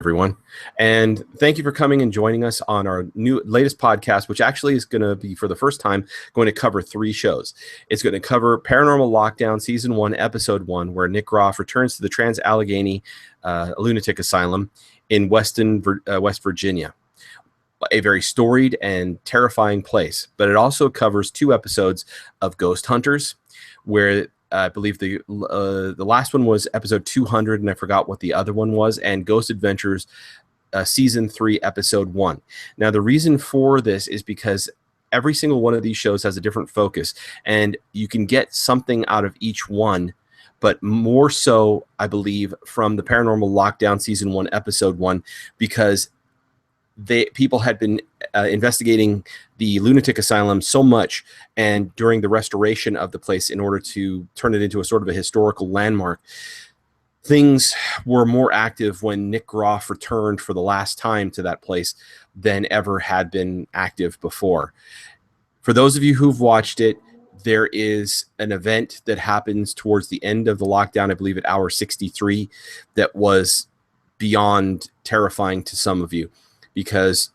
everyone, and thank you for coming and joining us on our latest podcast, which actually is going to be, for the first time, going to cover 3 shows. It's going to cover Paranormal Lockdown Season 1, Episode 1, where Nick Groff returns to the Trans-Alleghney lunatic asylum in West Virginia. A very storied and terrifying place, but it also covers 2 episodes of Ghost Hunters, where I believe the last one was episode 200, and I forgot what the other one was, and Ghost Adventures Season 3, Episode 1. Now, the reason for this is because every single one of these shows has a different focus, and you can get something out of each one, but more so, I believe, from the Paranormal Lockdown Season 1, Episode 1, because people had been investigating the lunatic asylum so much, and during the restoration of the place in order to turn it into a sort of a historical landmark, things were more active when Nick Groff returned for the last time to that place than ever had been active before. For those of you who've watched it, there is an event that happens towards the end of the lockdown, I believe at hour 63, that was beyond terrifying to some of you, because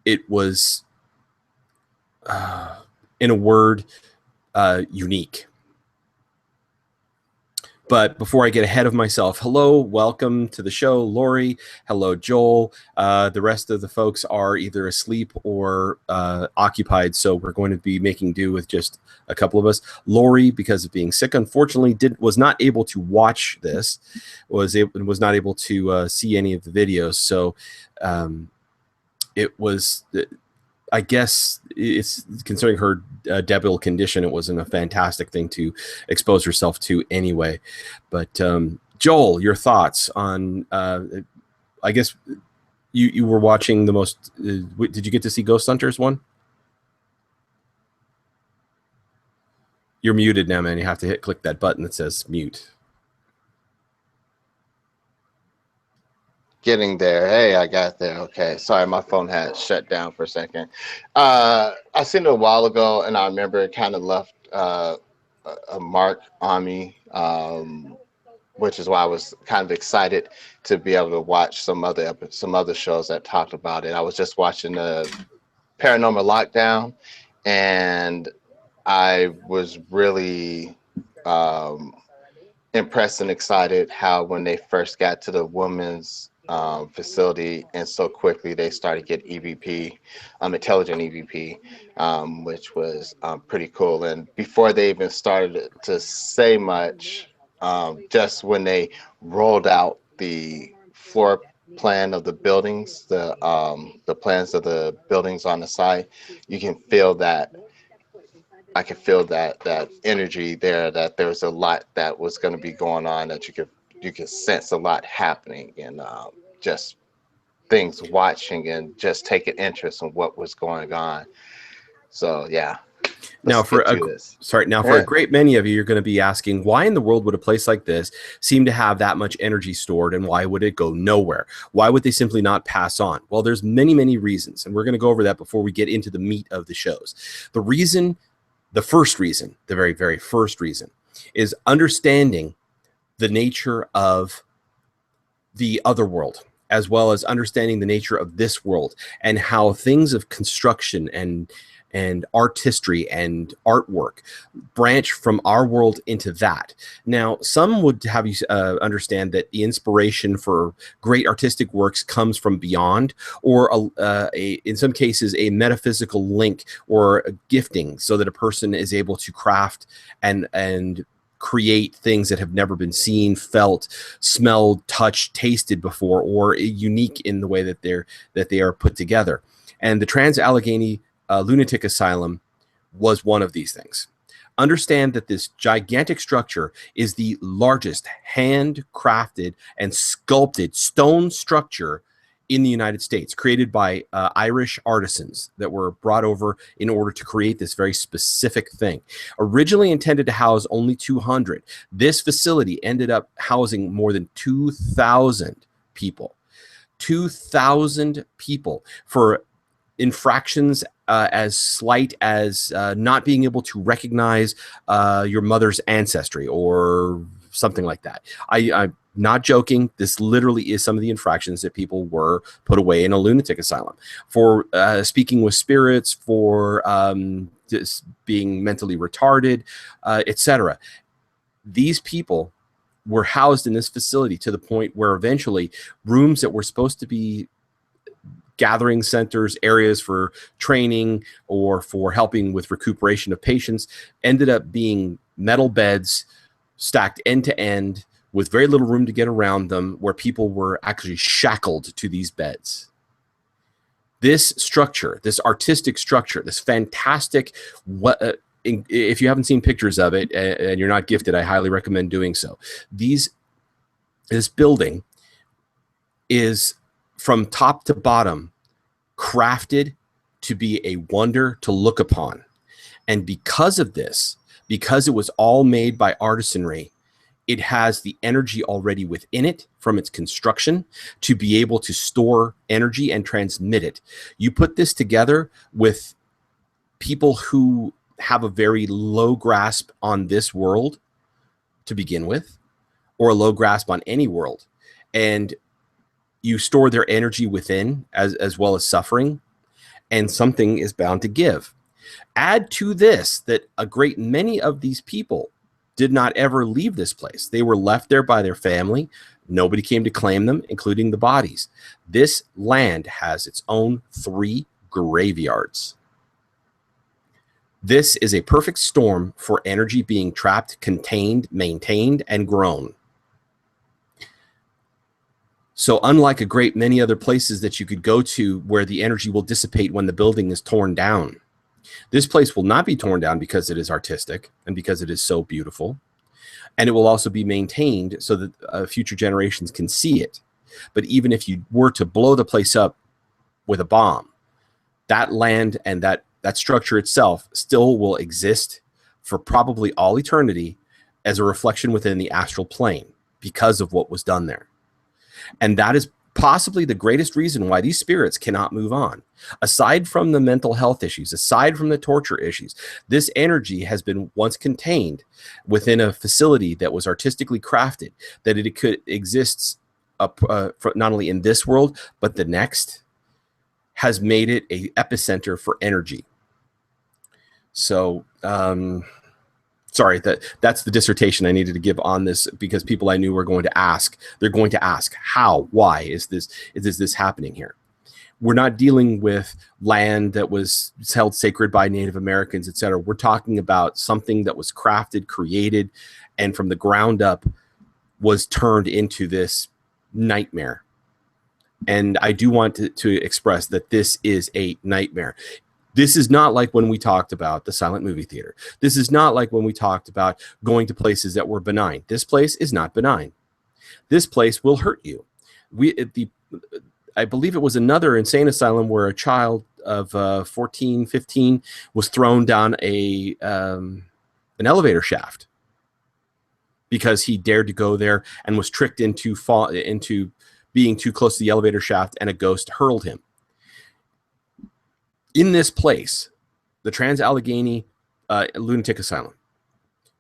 it was, in a word, unique. But before I get ahead of myself, hello, welcome to the show, Lori. Hello, Joel. The rest of the folks are either asleep or occupied, so we're going to be making do with just a couple of us. Lori, because of being sick, unfortunately, was not able to watch this, was not able to see any of the videos. So it was, I guess, it's considering her debilitable condition, it wasn't a fantastic thing to expose herself to anyway. But Joel, your thoughts on, I guess you were watching the most, did you get to see Ghost Hunters 1? You're muted now, man. You have to click that button that says mute. Getting there. Hey, I got there. Okay. Sorry, my phone had shut down for a second. I seen it a while ago, and I remember it kind of left a mark on me, which is why I was kind of excited to be able to watch some other shows that talked about it. I was just watching the Paranormal Lockdown, and I was really impressed and excited how when they first got to the women's facility, and so quickly they started get EVP, intelligent EVP, which was pretty cool. And before they even started to say much, just when they rolled out the floor plan of the buildings, the plans of the buildings on the site, you can feel that. I could feel that energy there, that there was a lot that was going to be going on, that you could sense a lot happening, and just things watching and just taking interest in what was going on. So yeah. Now for a great many of you, you're going to be asking, why in the world would a place like this seem to have that much energy stored, and why would it go nowhere? Why would they simply not pass on? Well, there's many reasons, and we're going to go over that before we get into the meat of the shows. The first reason, the very, very first reason, is understanding the nature of the other world, as well as understanding the nature of this world, and how things of construction and artistry and artwork branch from our world into that. Now, some would have you understand that the inspiration for great artistic works comes from beyond, or in some cases a metaphysical link or a gifting, so that a person is able to craft and create things that have never been seen, felt, smelled, touched, tasted before, or unique in the way that they are put together. And the Trans-Alleghney lunatic asylum was one of these things. Understand that this gigantic structure is the largest handcrafted and sculpted stone structure in the United States, created by Irish artisans that were brought over in order to create this very specific thing. Originally intended to house only 200, this facility ended up housing more than 2,000 people. 2,000 people for infractions as slight as not being able to recognize your mother's ancestry or something like that. Not joking. This literally is some of the infractions that people were put away in a lunatic asylum for, speaking with spirits, for just being mentally retarded, etc. These people were housed in this facility to the point where eventually rooms that were supposed to be gathering centers, areas for training or for helping with recuperation of patients, ended up being metal beds stacked end to end with very little room to get around them, where people were actually shackled to these beds. This structure, this artistic structure, this fantastic, if you haven't seen pictures of it and you're not gifted, I highly recommend doing so. This building is from top to bottom crafted to be a wonder to look upon. And because of this, because it was all made by artisanry, it has the energy already within it from its construction to be able to store energy and transmit it. You put this together with people who have a very low grasp on this world to begin with, or a low grasp on any world, and you store their energy within as well as suffering, and something is bound to give. Add to this that a great many of these people did not ever leave this place. They were left there by their family. Nobody came to claim them, including the bodies. This land has its own 3 graveyards. This is a perfect storm for energy being trapped, contained, maintained, and grown. So unlike a great many other places that you could go to where the energy will dissipate when the building is torn down, this place will not be torn down because it is artistic and because it is so beautiful. And it will also be maintained so that future generations can see it. But even if you were to blow the place up with a bomb, that land and that structure itself still will exist for probably all eternity as a reflection within the astral plane because of what was done there. And that is possibly the greatest reason why these spirits cannot move on. Aside from the mental health issues, aside from the torture issues, this energy has been once contained within a facility that was artistically crafted, that it could exist not only in this world, but the next, has made it an epicenter for energy. So, sorry, that's the dissertation I needed to give on this, because people I knew were going to ask. They're going to ask, how, why is this happening here? We're not dealing with land that was held sacred by Native Americans, etc. We're talking about something that was crafted, created, and from the ground up was turned into this nightmare. And I do want to express that this is a nightmare. This is not like when we talked about the silent movie theater. This is not like when we talked about going to places that were benign. This place is not benign. This place will hurt you. I believe it was another insane asylum where a child of 14, 15 was thrown down an elevator shaft because he dared to go there and was tricked into being too close to the elevator shaft, and a ghost hurled him. In this place, the Trans-Alleghney lunatic asylum,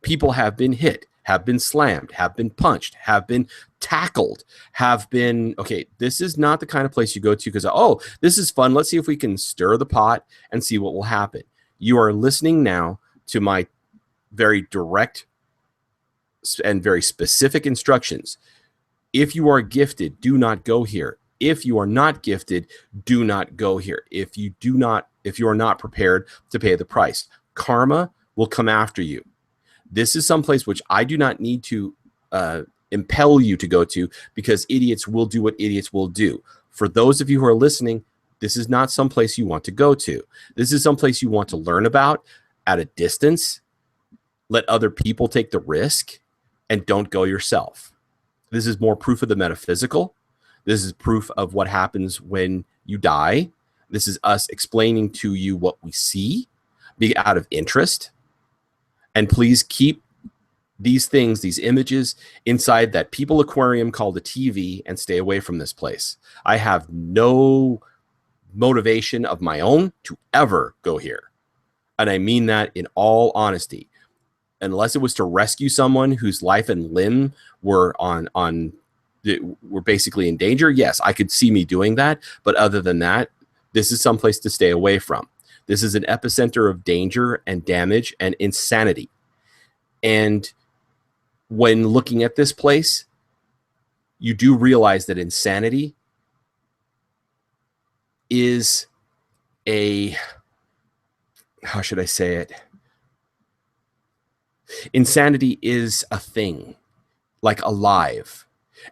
people have been hit, have been slammed, have been punched, have been tackled, have been, okay, this is not the kind of place you go to because, oh, this is fun. Let's see if we can stir the pot and see what will happen. You are listening now to my very direct and very specific instructions. If you are gifted, do not go here. If you are not gifted, do not go here. If you are not prepared to pay the price, karma will come after you. This is someplace which I do not need to impel you to go to, because idiots will do what idiots will do. For those of you who are listening, this is not someplace you want to go to. This is someplace you want to learn about at a distance. Let other people take the risk and don't go yourself. This is more proof of the metaphysical. This is proof of what happens when you die. This is us explaining to you what we see, be out of interest. And please keep these things, these images, inside that people aquarium called a TV, and stay away from this place. I have no motivation of my own to ever go here. And I mean that in all honesty. Unless it was to rescue someone whose life and limb were on we're basically in danger. Yes, I could see me doing that. But other than that, this is someplace to stay away from. This is an epicenter of danger and damage and insanity. And when looking at this place, you do realize that insanity is how should I say it? Insanity is a thing, like alive,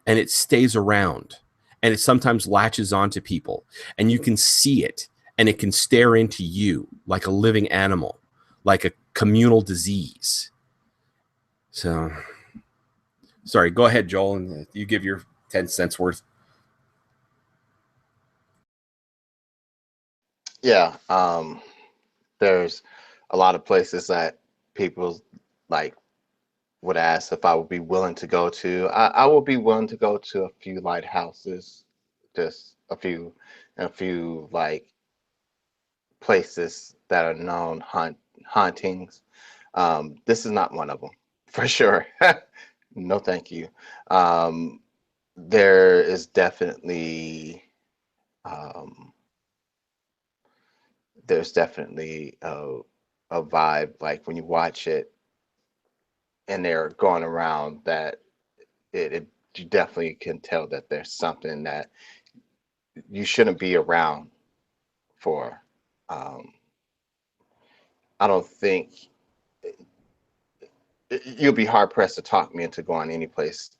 and it stays around, and it sometimes latches onto people, and you can see it, and it can stare into you like a living animal, like a communal disease. So, sorry, go ahead, Joel, and you give your 10 cents worth. Yeah, there's a lot of places that people like would ask if I would be willing to go to. I will be willing to go to a few lighthouses, just a few like places that are known hauntings. This is not one of them, for sure. No, thank you. There is definitely there's definitely a vibe, like when you watch it and they're going around, that you definitely can tell that there's something that you shouldn't be around for. I don't think you'll be hard pressed to talk me into going any place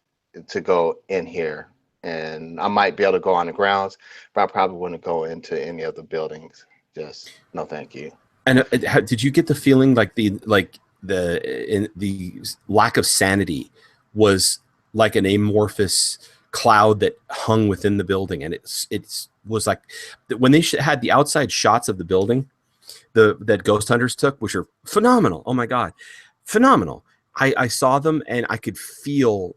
to go in here. And I might be able to go on the grounds, but I probably wouldn't go into any of the buildings. Just no, thank you. And did you get the feeling like the lack of sanity was like an amorphous cloud that hung within the building, and it was like when they had the outside shots of the building that ghost hunters took, which are phenomenal. Oh my god, phenomenal. I saw them and I could feel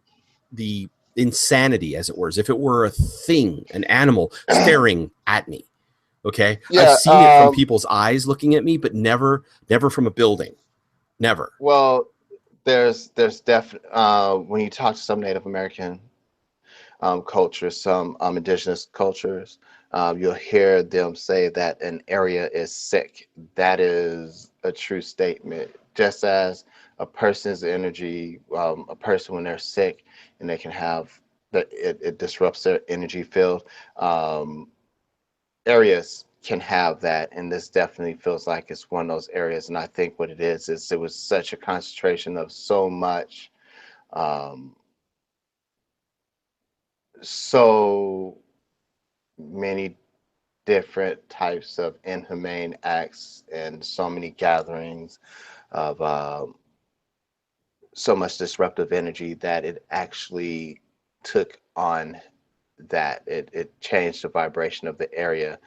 the insanity, as it were, as if it were a thing, an animal staring at me. Okay. Yeah, I've seen it from people's eyes looking at me, but never from a building. Never. Well, there's definitely when you talk to some Native American cultures, some indigenous cultures, you'll hear them say that an area is sick. That is a true statement. Just as a person's energy, a person when they're sick and they can have it disrupts their energy field. Areas can have that, and this definitely feels like it's one of those areas. And I think what it is it was such a concentration of so much, so many different types of inhumane acts and so many gatherings of so much disruptive energy that it actually took on that. It changed the vibration of the area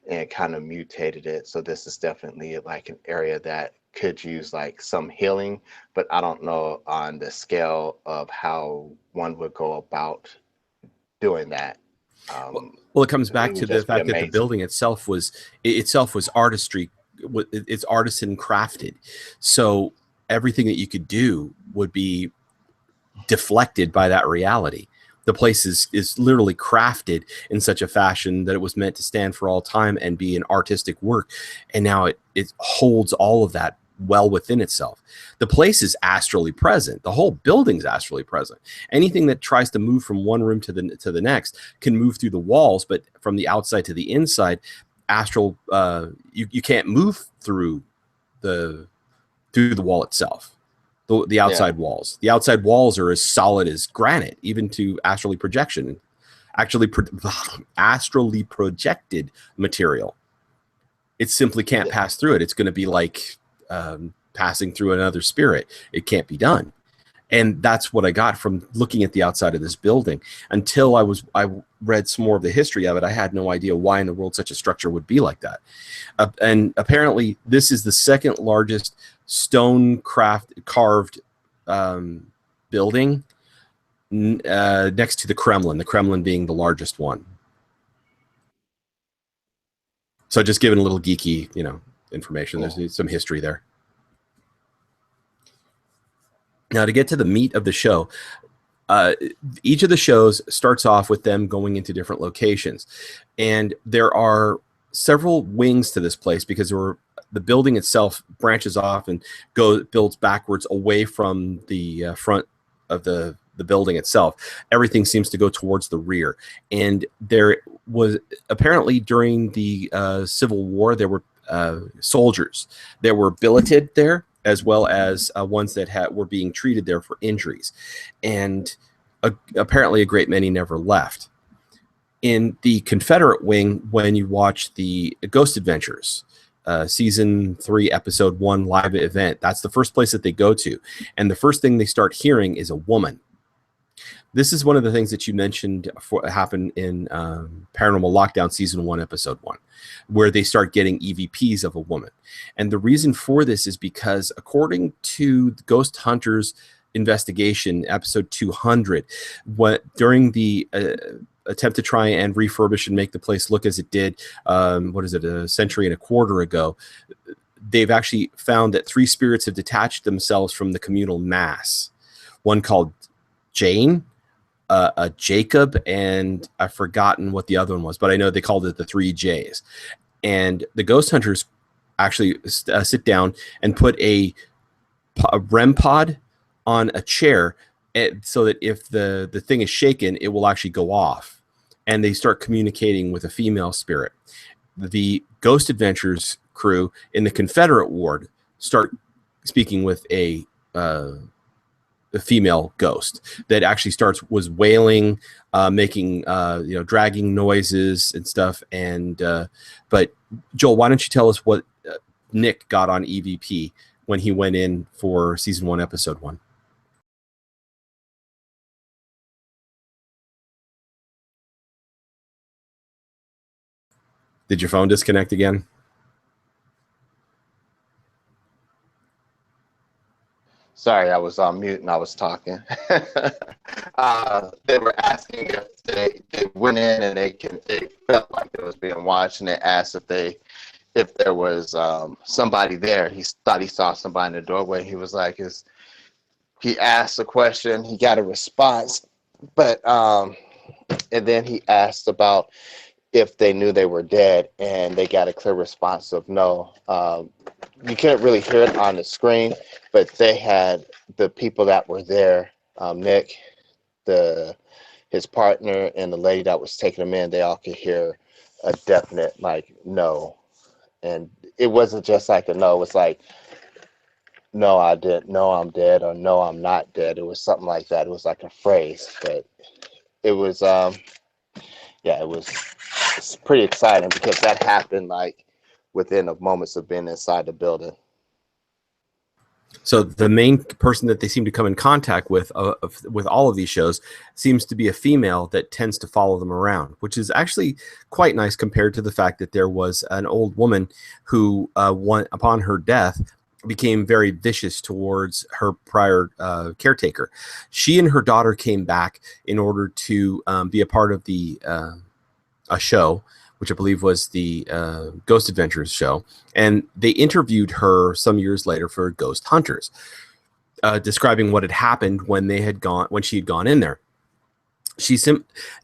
and kind of mutated it. So this is definitely like an area that could use like some healing, but I don't know on the scale of how one would go about doing that. Well, it comes back to the fact that the building itself was artistry. It's artisan crafted. So everything that you could do would be deflected by that reality. The place is literally crafted in such a fashion that it was meant to stand for all time and be an artistic work. And now it holds all of that well within itself. The place is astrally present. The whole building's astrally present. Anything that tries to move from one room to the next can move through the walls, but from the outside to the inside, astral, you can't move through the wall itself. The outside walls. The outside walls are as solid as granite, even to astrally projection, astrally projected material. It simply can't pass through it. It's going to be like passing through another spirit. It can't be done. And that's what I got from looking at the outside of this building. Until I read some more of the history of it, I had no idea why in the world such a structure would be like that. And apparently this is the second largest stone carved building next to the Kremlin being the largest one. So just giving a little geeky, information. There's some history there. Now, to get to the meat of the show, uh, each of the shows starts off with them going into different locations, and there are several wings to this place because the building itself branches off and builds backwards away from the front of the building itself. Everything seems to go towards the rear, and there was apparently during the Civil War there were soldiers that were billeted there, as well as ones that were being treated there for injuries, and apparently a great many never left. In the Confederate wing, when you watch the Ghost Adventures, season 3, episode 1 live event, that's the first place that they go to, and the first thing they start hearing is a woman. This is one of the things that you mentioned happened in Paranormal Lockdown season 1, episode 1, where they start getting EVPs of a woman. And the reason for this is because according to the Ghost Hunters investigation, episode 200, during the attempt to try and refurbish and make the place look as it did, a century and a quarter ago, they've actually found that 3 spirits have detached themselves from the communal mass. One called Jane, a Jacob, and I've forgotten what the other one was, but I know they called it the 3 J's. And the ghost hunters actually sit down and put a REM pod on a chair, so that if the thing is shaken, it will actually go off, and they start communicating with a female spirit. The Ghost Adventures crew in the Confederate ward start speaking with a female ghost that actually was wailing, making dragging noises and stuff. And but Joel, why don't you tell us what Nick got on EVP when he went in for season 1, episode 1? Did your phone disconnect again? Sorry, I was on mute and I was talking. They were asking if they went in and they felt like it was being watched, and they asked if there was somebody there. He thought he saw somebody in the doorway. He was like, he asked a question, he got a response, but and then he asked about if they knew they were dead, and they got a clear response of no. You couldn't really hear it on the screen, but they had the people that were there, Nick, his partner, and the lady that was taking him in, they all could hear a definite like no. And it wasn't just like a no, it was like, no, I didn't, no, I'm dead, or no, I'm not dead. It was something like that. It was like a phrase, but it was it's pretty exciting because that happened like within the moments of being inside the building. So the main person that they seem to come in contact with all of these shows seems to be a female that tends to follow them around, which is actually quite nice compared to the fact that there was an old woman who, upon her death, became very vicious towards her prior caretaker. She and her daughter came back in order to be a part of a show, which I believe was the Ghost Adventures show, and they interviewed her some years later for Ghost Hunters, describing what had happened when she had gone in there.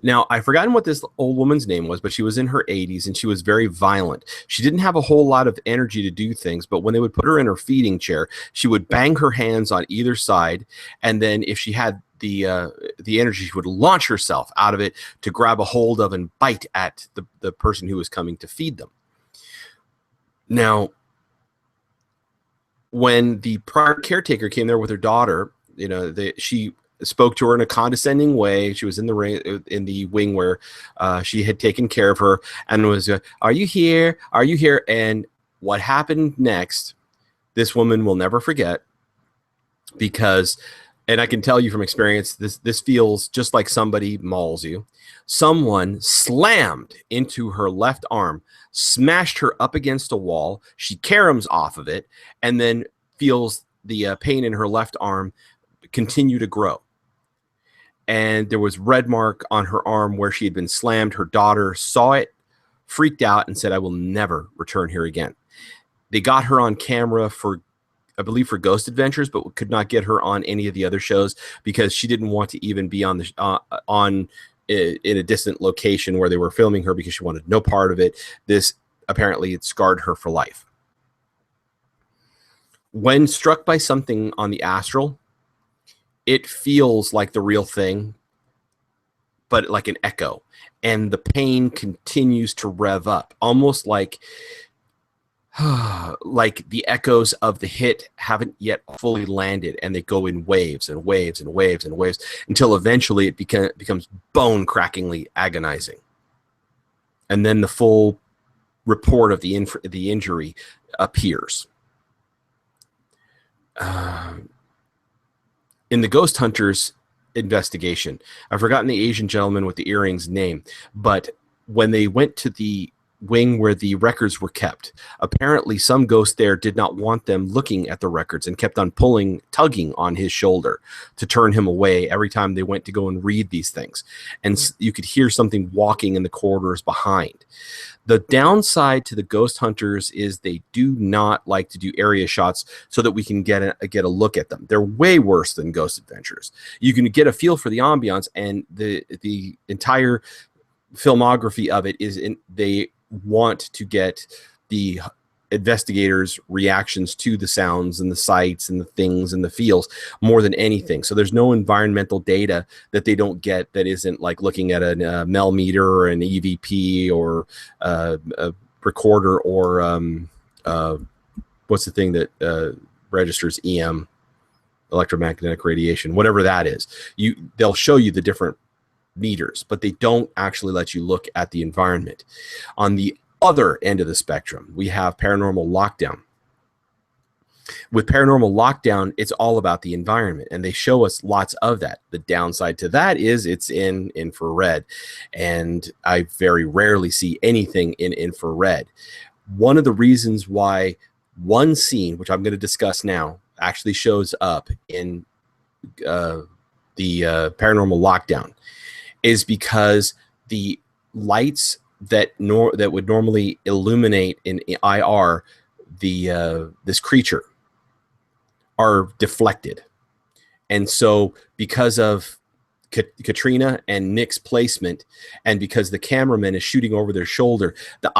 Now I've forgotten what this old woman's name was, but she was in her 80s and she was very violent. She didn't have a whole lot of energy to do things, but when they would put her in her feeding chair, she would bang her hands on either side, and then if she had the energy, she would launch herself out of it to grab a hold of and bite at the person who was coming to feed them. Now, when the prior caretaker came there with her daughter, she spoke to her in a condescending way. She was in the wing where she had taken care of her and was, "Are you here? Are you here?" And what happened next, this woman will never forget, because, and I can tell you from experience, this feels just like somebody mauls you. Someone slammed into her left arm, smashed her up against a wall. She caroms off of it, and then feels the pain in her left arm continue to grow. And there was red mark on her arm where she had been slammed. Her daughter saw it, freaked out, and said, "I will never return here again." They got her on camera for I believe for Ghost Adventures, but could not get her on any of the other shows because she didn't want to even be on the in a distant location where they were filming her because she wanted no part of it. This apparently it scarred her for life. When struck by something on the astral, it feels like the real thing, but like an echo, and the pain continues to rev up, almost like like the echoes of the hit haven't yet fully landed, and they go in waves and waves and waves and waves until eventually it becomes bone-crackingly agonizing. And then the full report of the injury appears. In the Ghost Hunters investigation, I've forgotten the Asian gentleman with the earrings name, but when they went to the wing where the records were kept, apparently some ghost there did not want them looking at the records and kept on tugging on his shoulder to turn him away every time they went to go and read these things. And you could hear something walking in the corridors behind. The downside to the Ghost Hunters is they do not like to do area shots so that we can get a look at them. They're way worse than Ghost Adventures. You can get a feel for the ambiance, and the entire filmography of it is they want to get the investigators' reactions to the sounds and the sights and the things and the feels more than anything. So there's no environmental data that they don't get that isn't like looking at a Mel meter or an EVP or a recorder or what's the thing that registers EM, electromagnetic radiation, whatever that is. They'll show you the different meters, but they don't actually let you look at the environment. On the other end of the spectrum, we have Paranormal Lockdown. With Paranormal Lockdown, it's all about the environment, and they show us lots of that. The downside to that is it's in infrared, and I very rarely see anything in infrared. One of the reasons why one scene, which I'm going to discuss now, actually shows up in the Paranormal Lockdown is because the lights that would normally illuminate in IR this creature are deflected. And so because of Katrina and Nick's placement, and because the cameraman is shooting over their shoulder, the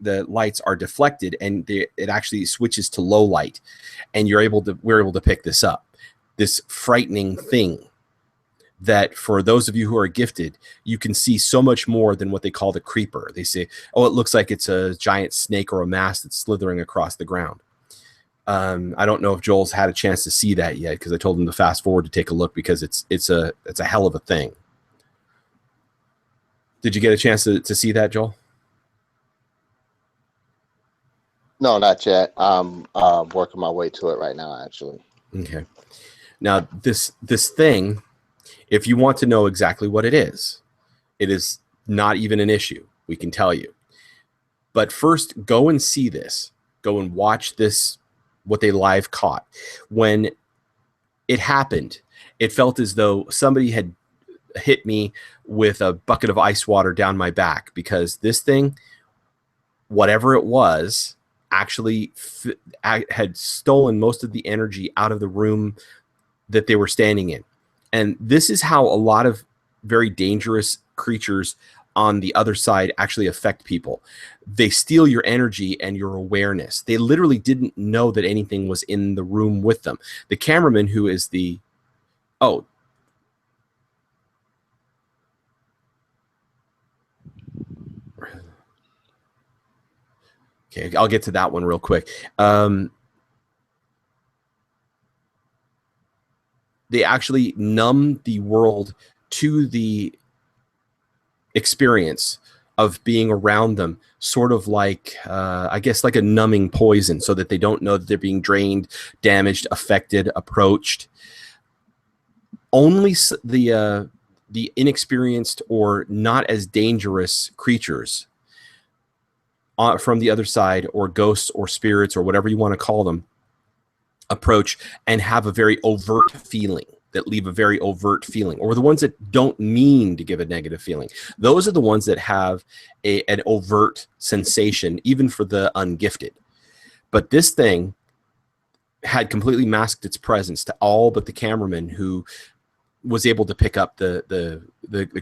the lights are deflected, and it actually switches to low light, and we're able to pick this up, this frightening thing that for those of you who are gifted, you can see so much more than what they call the creeper. They say, oh, it looks like it's a giant snake or a mass that's slithering across the ground. I don't know if Joel's had a chance to see that yet, because I told him to fast forward to take a look, because it's a hell of a thing. Did you get a chance to see that, Joel? No, not yet. I'm working my way to it right now, actually. Okay. Now, this thing, if you want to know exactly what it is not even an issue. We can tell you. But first, go and see this. Go and watch this, what they live caught. When it happened, it felt as though somebody had hit me with a bucket of ice water down my back, because this thing, whatever it was, actually had stolen most of the energy out of the room that they were standing in. And this is how a lot of very dangerous creatures on the other side actually affect people. They steal your energy and your awareness. They literally didn't know that anything was in the room with them. The cameraman, who is the... Oh. Okay, I'll get to that one real quick. They actually numb the world to the experience of being around them, sort of like, I guess, like a numbing poison, so that they don't know that they're being drained, damaged, affected, approached. Only the inexperienced or not as dangerous creatures from the other side, or ghosts or spirits or whatever you want to call them, approach and have a very overt feeling, that leave a very overt feeling, or the ones that don't mean to give a negative feeling. Those are the ones that have an overt sensation, even for the ungifted. But this thing, had completely masked its presence to all but the cameraman, who was able to pick up the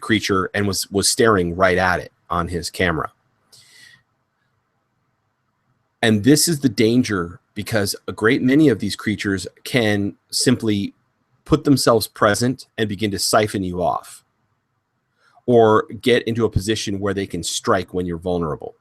creature and was staring right at it on his camera. And this is the danger, because a great many of these creatures can simply put themselves present and begin to siphon you off, or get into a position where they can strike when you're vulnerable.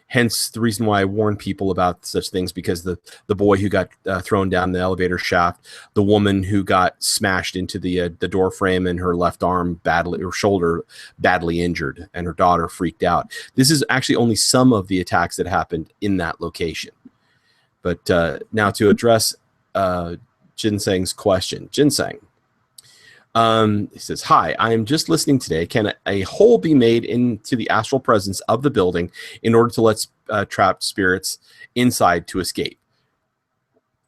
Hence the reason why I warn people about such things, because the boy who got thrown down the elevator shaft, the woman who got smashed into the door frame and her left arm badly, or shoulder badly injured, and her daughter freaked out. This is actually only some of the attacks that happened in that location. But now to address Ginseng's question. Ginseng. He says, hi, I am just listening today. Can a hole be made into the astral presence of the building in order to let trapped spirits inside to escape?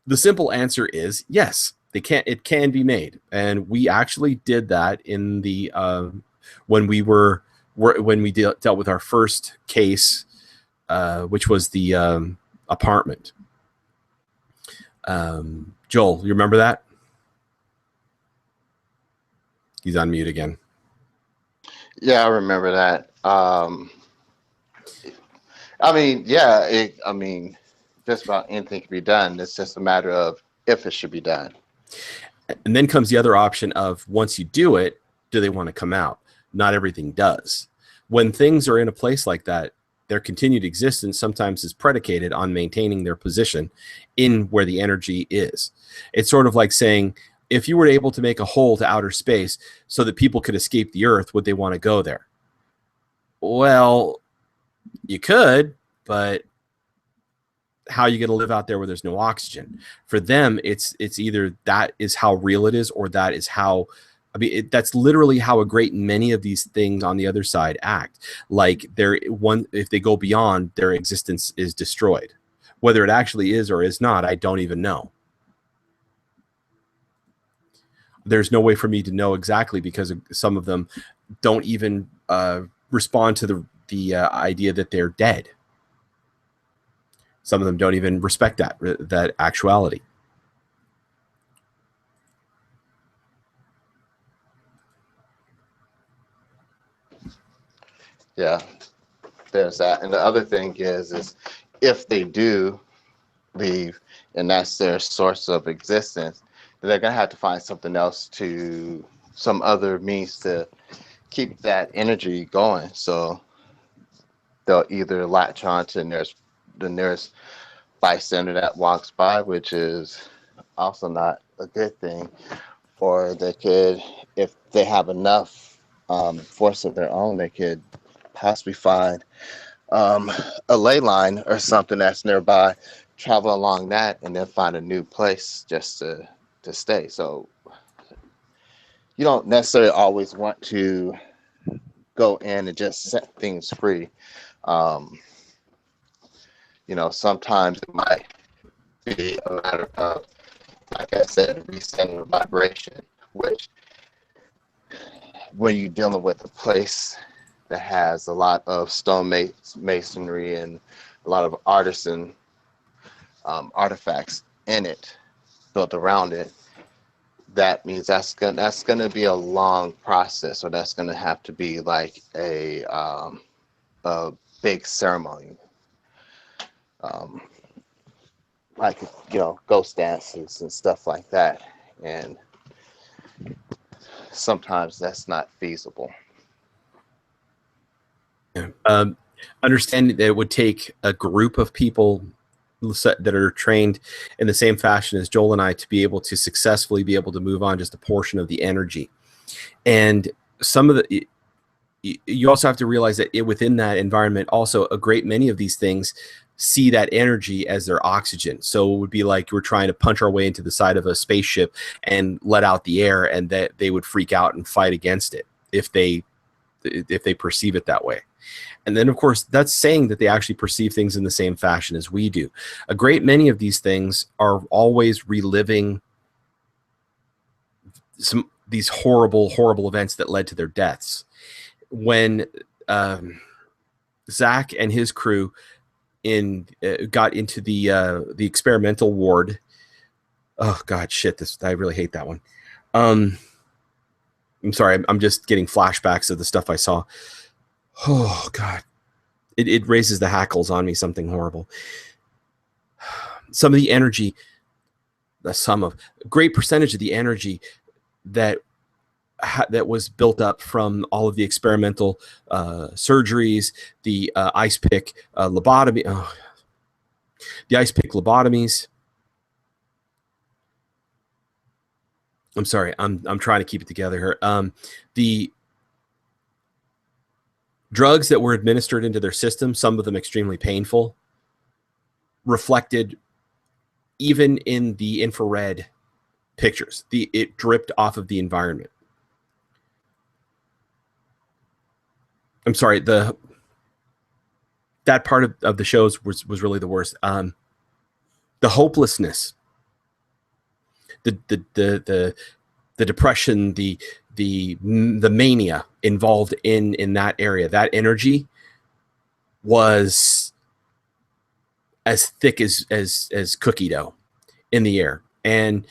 The simple answer is yes, they can. It can be made. And we actually did that in the, when we dealt with our first case, which was the apartment. Joel, you remember that? He's on mute again. Yeah, I remember that. I mean, yeah, just about anything can be done. It's just a matter of if it should be done. And then comes the other option of, once you do it, do they want to come out? Not everything does. When things are in a place like that, their continued existence sometimes is predicated on maintaining their position in where the energy is. It's sort of like saying, if you were able to make a hole to outer space so that people could escape the Earth, would they want to go there? Well, you could, but how are you going to live out there where there's no oxygen? For them, it's either that is how real it is, or that is how, that's literally how a great many of these things on the other side act. Like if they go beyond, their existence is destroyed. Whether it actually is or is not, I don't even know. There's no way for me to know exactly, because some of them don't even respond to the idea that they're dead. Some of them don't even respect that actuality. Yeah, there's that. And the other thing is if they do leave and that's their source of existence, they're going to have to find something else, some other means to keep that energy going. So they'll either latch on to the nearest bystander that walks by, which is also not a good thing, or they could, if they have enough force of their own, they could possibly find a ley line or something that's nearby, travel along that, and then find a new place just to stay. So you don't necessarily always want to go in and just set things free. Sometimes it might be a matter of, like I said, resetting the vibration, which when you're dealing with a place that has a lot of stone masonry and a lot of artisan artifacts in it, built around it, that means that's gonna be a long process, or that's gonna have to be like a big ceremony, like ghost dances and stuff like that, and sometimes that's not feasible. Understanding that it would take a group of people that are trained in the same fashion as Joel and I to be able to successfully be able to move on just a portion of the energy. And some of the, you also have to realize that within that environment, also a great many of these things see that energy as their oxygen. So it would be like we're trying to punch our way into the side of a spaceship and let out the air, and that they would freak out and fight against it if they perceive it that way. And then, of course, that's saying that they actually perceive things in the same fashion as we do. A great many of these things are always reliving these horrible, horrible events that led to their deaths. When Zach and his crew got into the experimental ward. Oh God, shit! I really hate that one. I'm sorry. I'm just getting flashbacks of the stuff I saw. Oh God, it raises the hackles on me. Something horrible. Some of the energy, a great percentage of the energy that was built up from all of the experimental surgeries, the ice pick lobotomy, the ice pick lobotomies. I'm sorry, I'm trying to keep it together here. The drugs that were administered into their system, some of them extremely painful, reflected even in the infrared pictures. It dripped off of the environment. I'm sorry, that part of the shows was really the worst. The hopelessness, the depression, the mania involved in that area, that energy was as thick as cookie dough in the air, and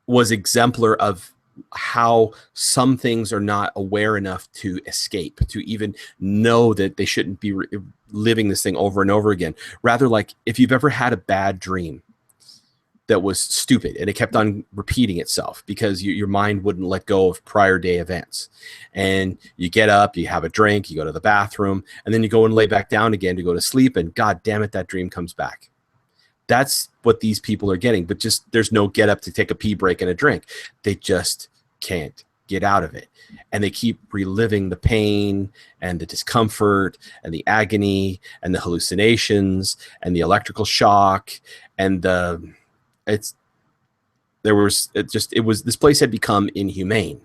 was exemplar of how some things are not aware enough to escape, to even know that they shouldn't be living this thing over and over again. Rather, like if you've ever had a bad dream that was stupid and it kept on repeating itself because your mind wouldn't let go of prior day events, and you get up, you have a drink, you go to the bathroom, and then you go and lay back down again to go to sleep, and God damn it, that dream comes back. That's what these people are getting, but just there's no get up to take a pee break and a drink. They just can't get out of it. And they keep reliving the pain and the discomfort and the agony and the hallucinations and the electrical shock. And this place had become inhumane.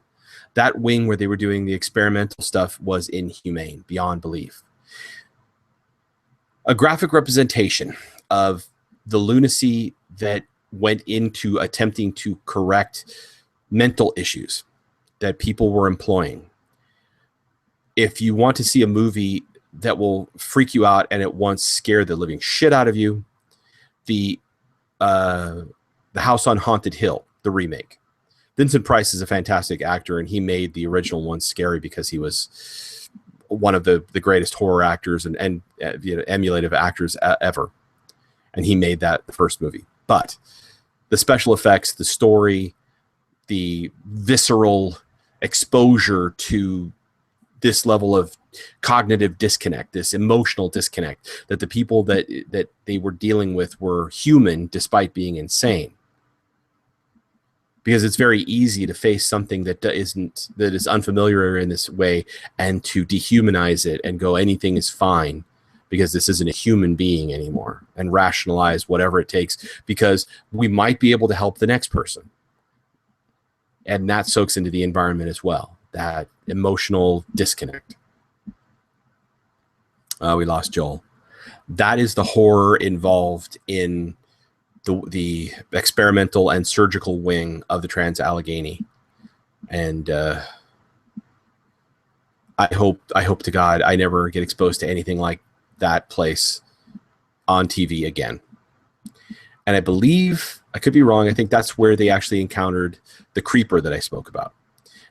That wing where they were doing the experimental stuff was inhumane beyond belief. A graphic representation of the lunacy that went into attempting to correct mental issues that people were employing. If you want to see a movie that will freak you out and at once scare the living shit out of you, the House on Haunted Hill, the remake. Vincent Price is a fantastic actor, and he made the original one scary because he was one of the greatest horror actors and emulative actors ever. And he made that the first movie. But the special effects, the story, the visceral exposure to this level of cognitive disconnect, this emotional disconnect, that the people that they were dealing with were human despite being insane. Because it's very easy to face something that is unfamiliar in this way and to dehumanize it and go, anything is fine, because this isn't a human being anymore, and rationalize whatever it takes because we might be able to help the next person. And that soaks into the environment as well, that emotional disconnect. We lost Joel. That is the horror involved in the experimental and surgical wing of the Trans-Alleghney. And I hope to God I never get exposed to anything like that place on TV again. And I believe, I could be wrong, I think that's where they actually encountered the creeper that I spoke about.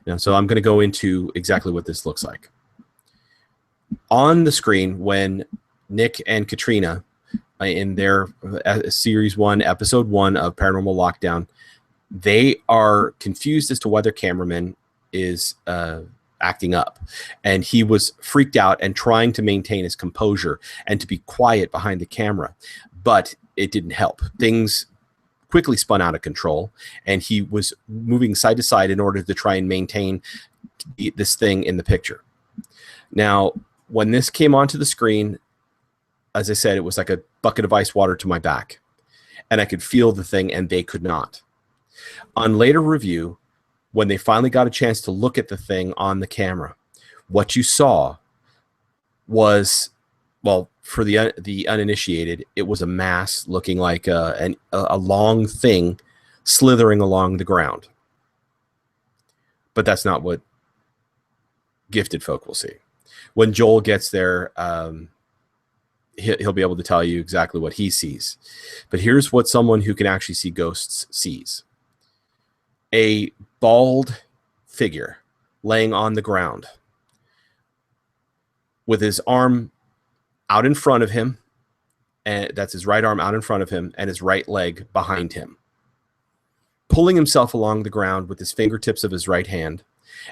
Now, so I'm going to go into exactly what this looks like. On the screen, when Nick and Katrina, in their Series 1, Episode 1 of Paranormal Lockdown, they are confused as to why their cameraman is acting up, and he was freaked out and trying to maintain his composure and to be quiet behind the camera, but it didn't help. Things quickly spun out of control, and he was moving side to side in order to try and maintain this thing in the picture. Now, when this came onto the screen, as I said, it was like a bucket of ice water to my back, and I could feel the thing and they could not. On later review, when they finally got a chance to look at the thing on the camera, what you saw was, well, for the uninitiated, it was a mass looking like a long thing slithering along the ground. But that's not what gifted folk will see. When Joel gets there, he'll be able to tell you exactly what he sees. But here's what someone who can actually see ghosts sees. A bald figure laying on the ground with his arm out in front of him, and that's his right arm out in front of him, and his right leg behind him, pulling himself along the ground with his fingertips of his right hand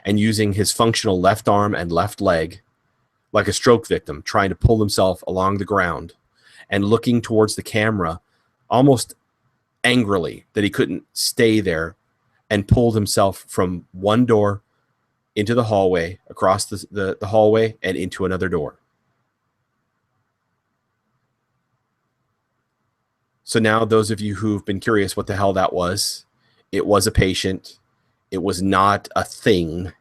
and using his functional left arm and left leg like a stroke victim, trying to pull himself along the ground and looking towards the camera almost angrily that he couldn't stay there, and pulled himself from one door into the hallway, across the hallway, and into another door. So now those of you who've been curious what the hell that was, it was a patient. It was not a thing.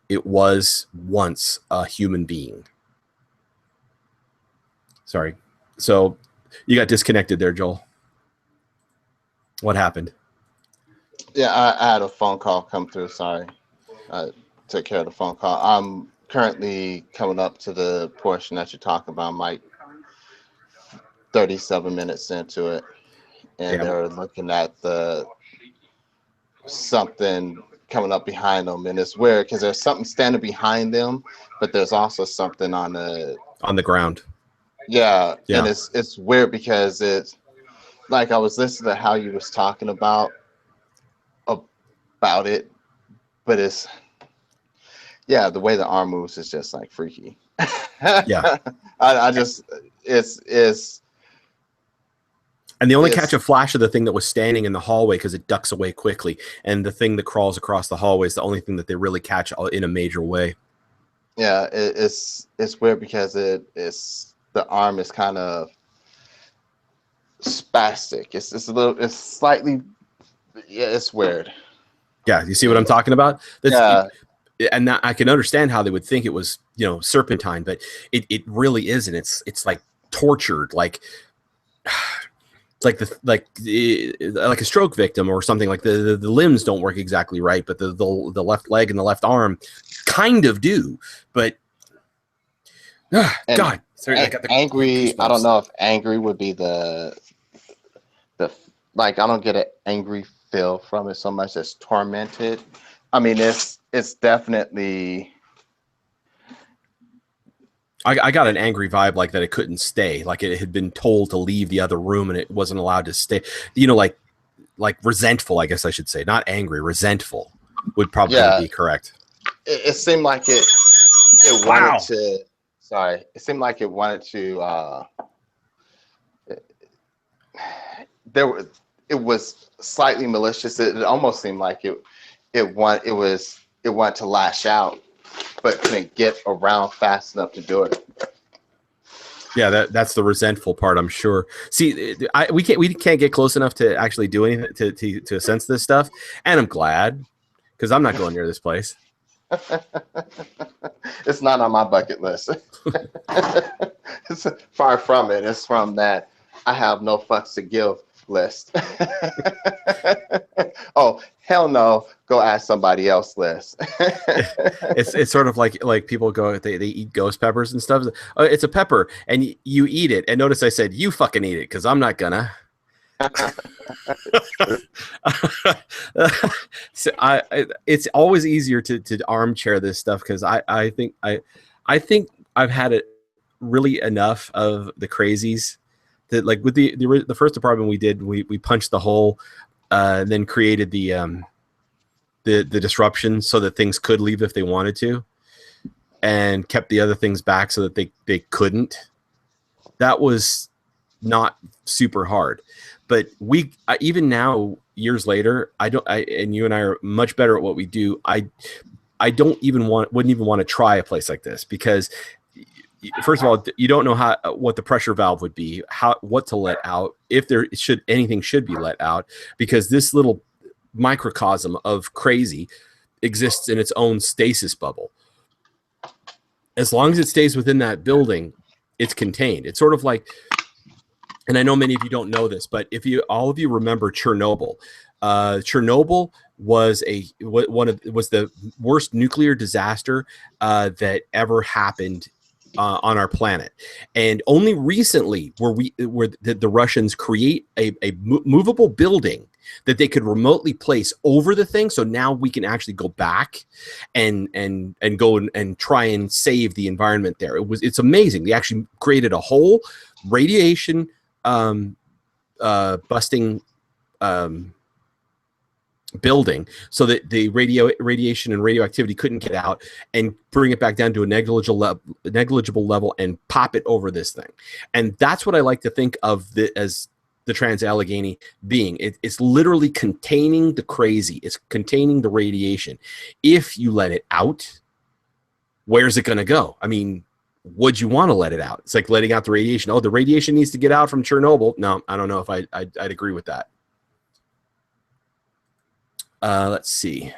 It was once a human being. Sorry. So you got disconnected there, Joel. What happened? Yeah, I had a phone call come through. Sorry. I took care of the phone call. I'm currently coming up to the portion that you're talking about. I'm like 37 minutes into it. And they're looking at something coming up behind them. And it's weird because there's something standing behind them, but there's also something on the ground. Yeah. And it's weird because it's like I was listening to how you was talking about it, but it's the way the arm moves is just like freaky. Yeah. I just it's and they only catch a flash of the thing that was standing in the hallway because it ducks away quickly, and the thing that crawls across the hallway is the only thing that they really catch in a major way. Yeah, it's weird because it's the arm is kind of spastic. It's slightly it's weird. Yeah, you see what I'm talking about? And that, I can understand how they would think it was, serpentine, but it really isn't. It's like tortured, like like a stroke victim or something. Like the limbs don't work exactly right, but the left leg and the left arm kind of do. But God, sorry, I got the angry. I don't know if angry would be the like. I don't get an angry feel from it so much as tormented. I mean, it's definitely. I got an angry vibe like that. It couldn't stay. Like it had been told to leave the other room and it wasn't allowed to stay. Like resentful, I guess I should say. Not angry, resentful would probably be correct. It seemed like it wanted to. Sorry, it seemed like it wanted to. It was slightly malicious. It almost seemed like it wanted to lash out, but couldn't get around fast enough to do it. Yeah, that's the resentful part, I'm sure. See, we can't get close enough to actually do anything to sense this stuff, and I'm glad because I'm not going near this place. It's not on my bucket list. It's far from it. It's from that I have no fucks to give list. Oh, hell no, go ask somebody else list. It's sort of like people go, they eat ghost peppers and stuff. Oh, it's a pepper and you eat it. And notice I said you fucking eat it because I'm not gonna. So it's always easier to armchair this stuff because I think I've had it really enough of the crazies that, like, with the first apartment we did, we punched the hole, and then created the disruption so that things could leave if they wanted to, and kept the other things back so that they couldn't. That was not super hard, but even now, years later, and you and I are much better at what we do. I wouldn't even want to try a place like this because, first of all, you don't know what the pressure valve would be, what to let out, if anything should be let out, because this little microcosm of crazy exists in its own stasis bubble. As long as it stays within that building, it's contained. It's sort of like, and I know many of you don't know this, but all of you remember Chernobyl. Chernobyl was was the worst nuclear disaster that ever happened on our planet, and only recently were the Russians create a movable building that they could remotely place over the thing. So now we can actually go back and go and try and save the environment there. It's amazing. They actually created a whole radiation busting building so that the radiation and radioactivity couldn't get out, and bring it back down to a negligible level and pop it over this thing. And that's what I like to think of as the Trans-Alleghney being. It's literally containing the crazy. It's containing the radiation. If you let it out, where's it going to go? I mean, would you want to let it out? It's like letting out the radiation. Oh, the radiation needs to get out from Chernobyl. No, I don't know if I'd agree with that. Let's see.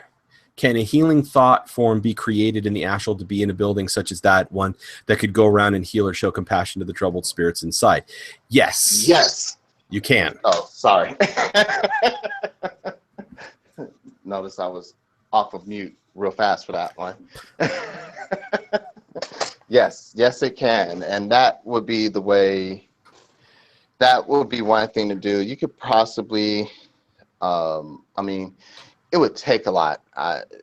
Can a healing thought form be created in the astral to be in a building such as that one that could go around and heal or show compassion to the troubled spirits inside? Yes. Yes. You can. Oh, sorry. Notice I was off of mute real fast for that one. Yes, it can. And that would be the way, that would be one thing to do. You could possibly, I mean, it would take a lot,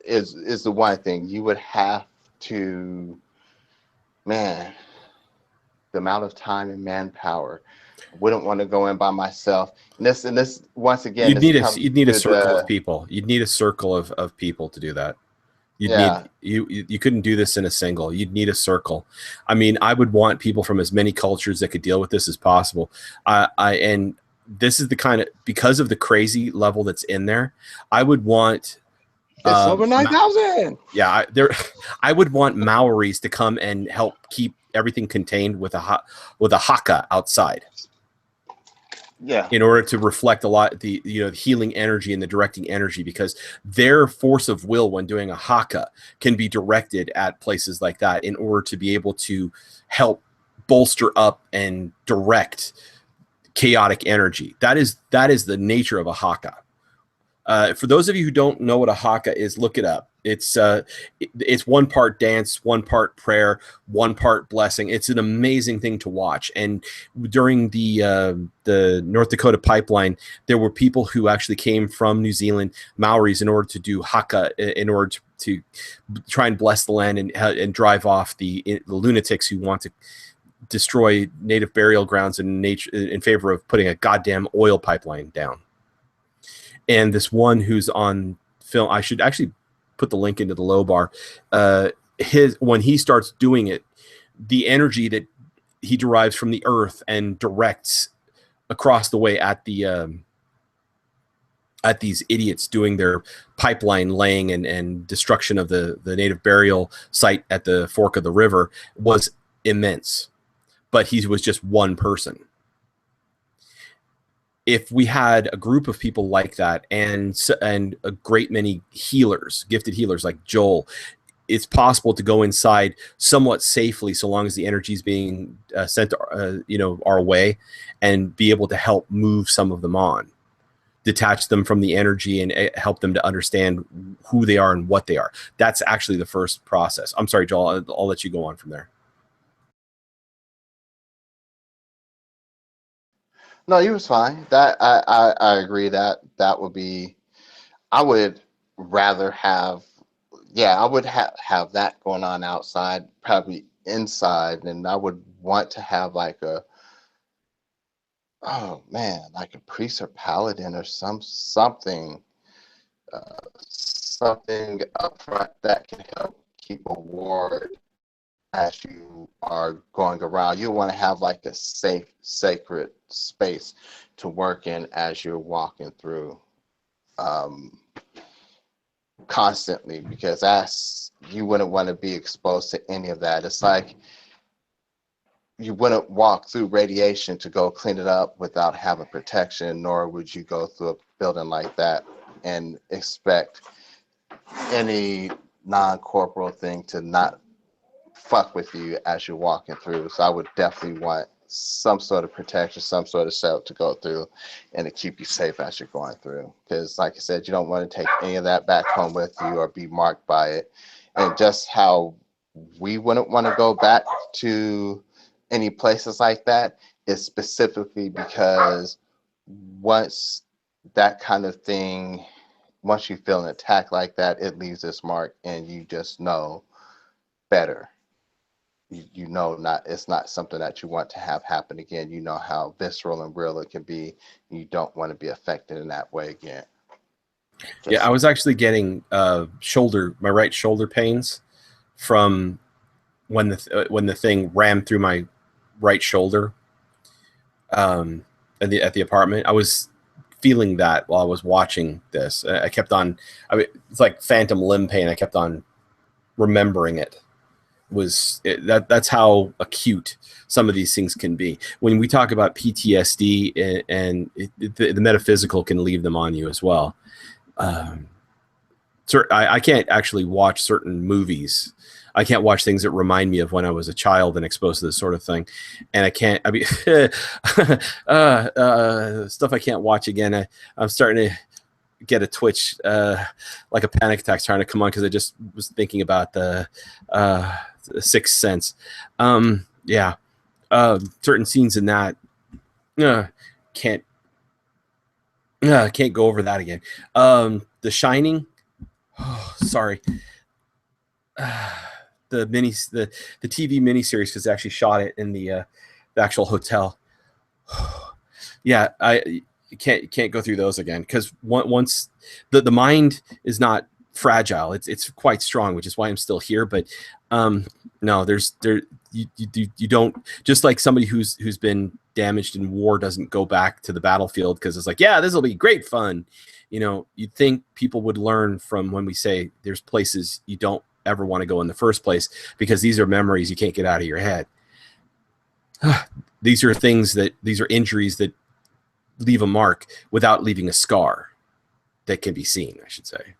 is the one thing. You would have to, man, the amount of time and manpower. I wouldn't want to go in by myself. And this once again, you'd need a circle of people. You'd need a circle of people to do that. You couldn't do this in a single. You'd need a circle. I mean, I would want people from as many cultures that could deal with this as possible. And this is the kind of, because of the crazy level that's in there, I would want it's over 9,000. Yeah, I would want Maoris to come and help keep everything contained with a haka outside. Yeah. In order to reflect a lot the healing energy and the directing energy, because their force of will when doing a haka can be directed at places like that in order to be able to help bolster up and direct chaotic energy. That is the nature of a haka. For those of you who don't know what a haka is, look it up. It's one part dance, one part prayer, one part blessing. It's an amazing thing to watch. And during the North Dakota pipeline, there were people who actually came from New Zealand, Maoris, in order to do haka, in order to try and bless the land and drive off the lunatics who want to destroy native burial grounds in nature in favor of putting a goddamn oil pipeline down. And this one who's on film, I should actually put the link into the low bar. When he starts doing it, the energy that he derives from the earth and directs across the way at these idiots doing their pipeline laying and destruction of the native burial site at the fork of the river was immense. But he was just one person. If we had a group of people like that and a great many healers, gifted healers like Joel, it's possible to go inside somewhat safely, so long as the energy is being sent our way, and be able to help move some of them on, detach them from the energy, and help them to understand who they are and what they are. That's actually the first process. I'm sorry, Joel, I'll let you go on from there. No, you was fine. That I agree that would be. I would rather have. Yeah, I would have that going on outside, probably inside, and I would want to have like a. Oh man, like a priest or paladin or something up front that can help keep a ward as you are going around. You want to have like a safe, sacred space to work in as you're walking through constantly, because you wouldn't want to be exposed to any of that. It's like you wouldn't walk through radiation to go clean it up without having protection, nor would you go through a building like that and expect any non-corporeal thing to not fuck with you as you're walking through. So I would definitely want some sort of protection, some sort of shelter to go through and to keep you safe as you're going through. Because like I said, you don't want to take any of that back home with you or be marked by it. And just how we wouldn't want to go back to any places like that is specifically because once that kind of thing, once you feel an attack like that, it leaves its mark, and you just know better. You know, it's not something that you want to have happen again. You know how visceral and real it can be. You don't want to be affected in that way again. Yeah, I was actually getting my right shoulder pains from when the thing rammed through my right shoulder at the apartment. I was feeling that while I was watching this. I kept on, it's like phantom limb pain. I kept on remembering it. That's how acute some of these things can be. When we talk about PTSD and the metaphysical can leave them on you as well. I can't actually watch certain movies. I can't watch things that remind me of when I was a child and exposed to this sort of thing. And I can't, stuff I can't watch again. I'm starting to get a twitch, like a panic attack trying to come on because I just was thinking about the Sixth Sense. Yeah. Certain scenes in that can't go over that again. The Shining. Oh, sorry. The TV miniseries was actually shot it in the actual hotel. Yeah, I can't go through those again because once the mind is not fragile, it's quite strong, which is why I'm still here. But no, you don't, just like somebody who's been damaged in war doesn't go back to the battlefield because it's like, yeah, this will be great fun. You know, you'd think people would learn from when we say there's places you don't ever want to go in the first place because these are memories you can't get out of your head. These are injuries that leave a mark without leaving a scar that can be seen, I should say.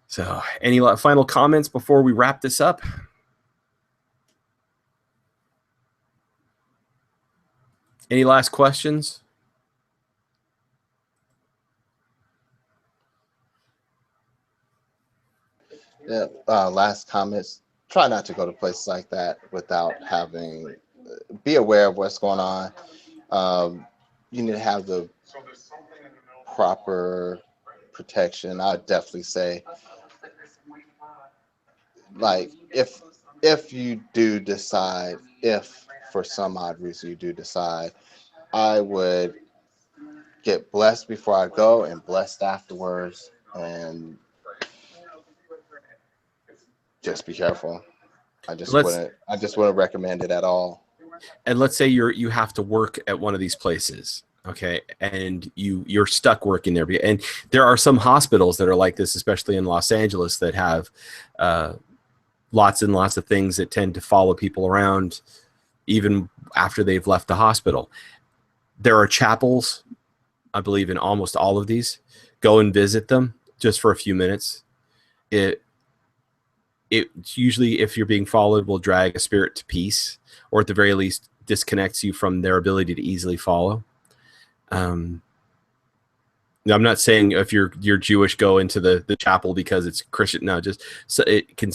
So, any final comments before we wrap this up? Any last questions? Yeah, last comments. Try not to go to places like that without having, be aware of what's going on. You need to have the proper protection. I'd definitely say, like, if you do decide, if for some odd reason you do decide, I would get blessed before I go and blessed afterwards, and just be careful. I just wouldn't recommend it at all. And let's say you have to work at one of these places, okay, and you're stuck working there, and there are some hospitals that are like this, especially in Los Angeles, that have lots and lots of things that tend to follow people around even after they've left the hospital. There are chapels, I believe, in almost all of these. Go and visit them just for a few minutes. It usually, if you're being followed, will drag a spirit to peace, or at the very least disconnects you from their ability to easily follow. I'm not saying if you're Jewish, go into the chapel because it's Christian. No, just so it can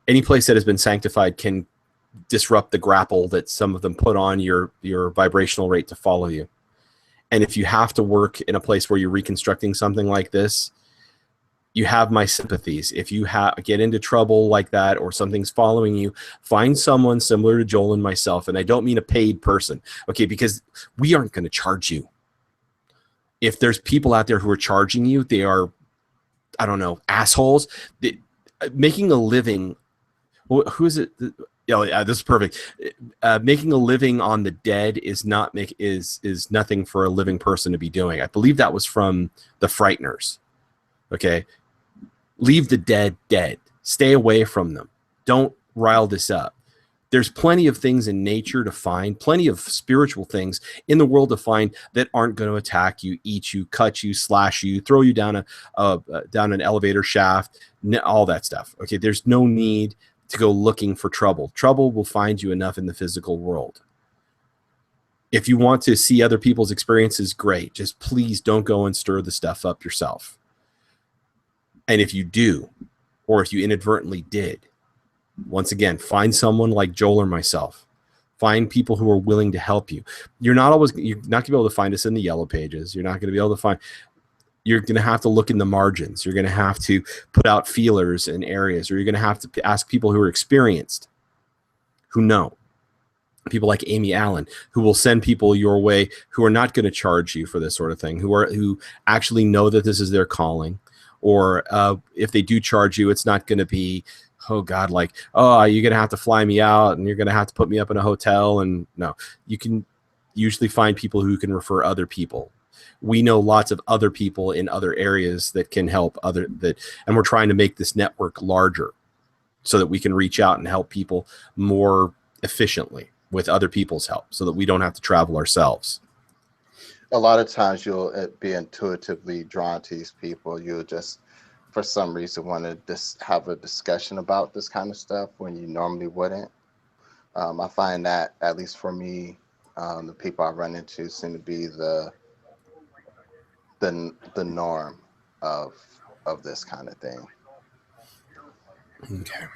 any place that has been sanctified can disrupt the grapple that some of them put on your vibrational rate to follow you. And if you have to work in a place where you're reconstructing something like this, you have my sympathies. If you get into trouble like that or something's following you, find someone similar to Joel and myself. And I don't mean a paid person, okay, because we aren't going to charge you. If there's people out there who are charging you, they are, I don't know, assholes. Making a living, who is it? Yeah, this is perfect. Making a living on the dead is nothing for a living person to be doing. I believe that was from the Frighteners. Okay, leave the dead dead. Stay away from them. Don't rile this up. There's plenty of things in nature to find, plenty of spiritual things in the world to find that aren't going to attack you, eat you, cut you, slash you, throw you down down an elevator shaft, all that stuff. Okay, there's no need to go looking for trouble. Trouble will find you enough in the physical world. If you want to see other people's experiences, great. Just please don't go and stir the stuff up yourself. And if you do, or if you inadvertently did, once again, find someone like Joel or myself. Find people who are willing to help you. You're not going to be able to find us in the yellow pages. You're not going to be able to find, you're going to have to look in the margins. You're going to have to put out feelers in areas, or you're going to have to ask people who are experienced, who know. People like Amy Allen, who will send people your way who are not going to charge you for this sort of thing, who actually know that this is their calling. Or if they do charge you, it's not going to be, oh God, like, oh, you're going to have to fly me out and you're going to have to put me up in a hotel. And no, you can usually find people who can refer other people. We know lots of other people in other areas that can help and we're trying to make this network larger so that we can reach out and help people more efficiently with other people's help, so that we don't have to travel ourselves. A lot of times you'll be intuitively drawn to these people. You'll just, for some reason, want to just have a discussion about this kind of stuff when you normally wouldn't. I find that, at least for me, the people I run into seem to be the norm of this kind of thing. Okay.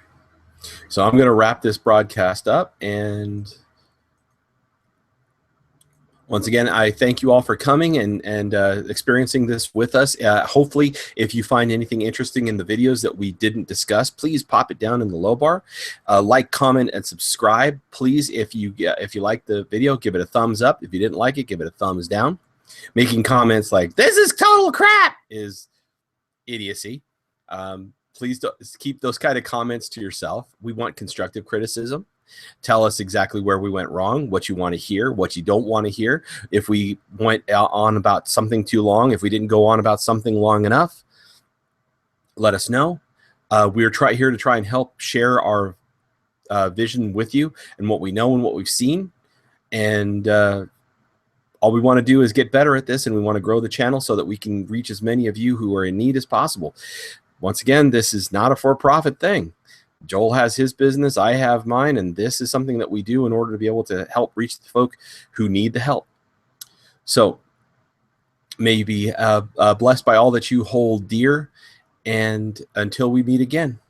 So I'm going to wrap this broadcast up, and once again, I thank you all for coming and experiencing this with us. Hopefully, if you find anything interesting in the videos that we didn't discuss, please pop it down in the low bar. Like, comment, and subscribe. Please, if you like the video, give it a thumbs up. If you didn't like it, give it a thumbs down. Making comments like, this is total crap, is idiocy. Please keep those kind of comments to yourself. We want constructive criticism. Tell us exactly where we went wrong, what you want to hear, what you don't want to hear. If we went on about something too long, if we didn't go on about something long enough, let us know. We're here to try and help share our vision with you and what we know and what we've seen. And all we want to do is get better at this, and we want to grow the channel so that we can reach as many of you who are in need as possible. Once again, this is not a for-profit thing. Joel has his business, I have mine, and this is something that we do in order to be able to help reach the folk who need the help. So may you be blessed by all that you hold dear, and until we meet again.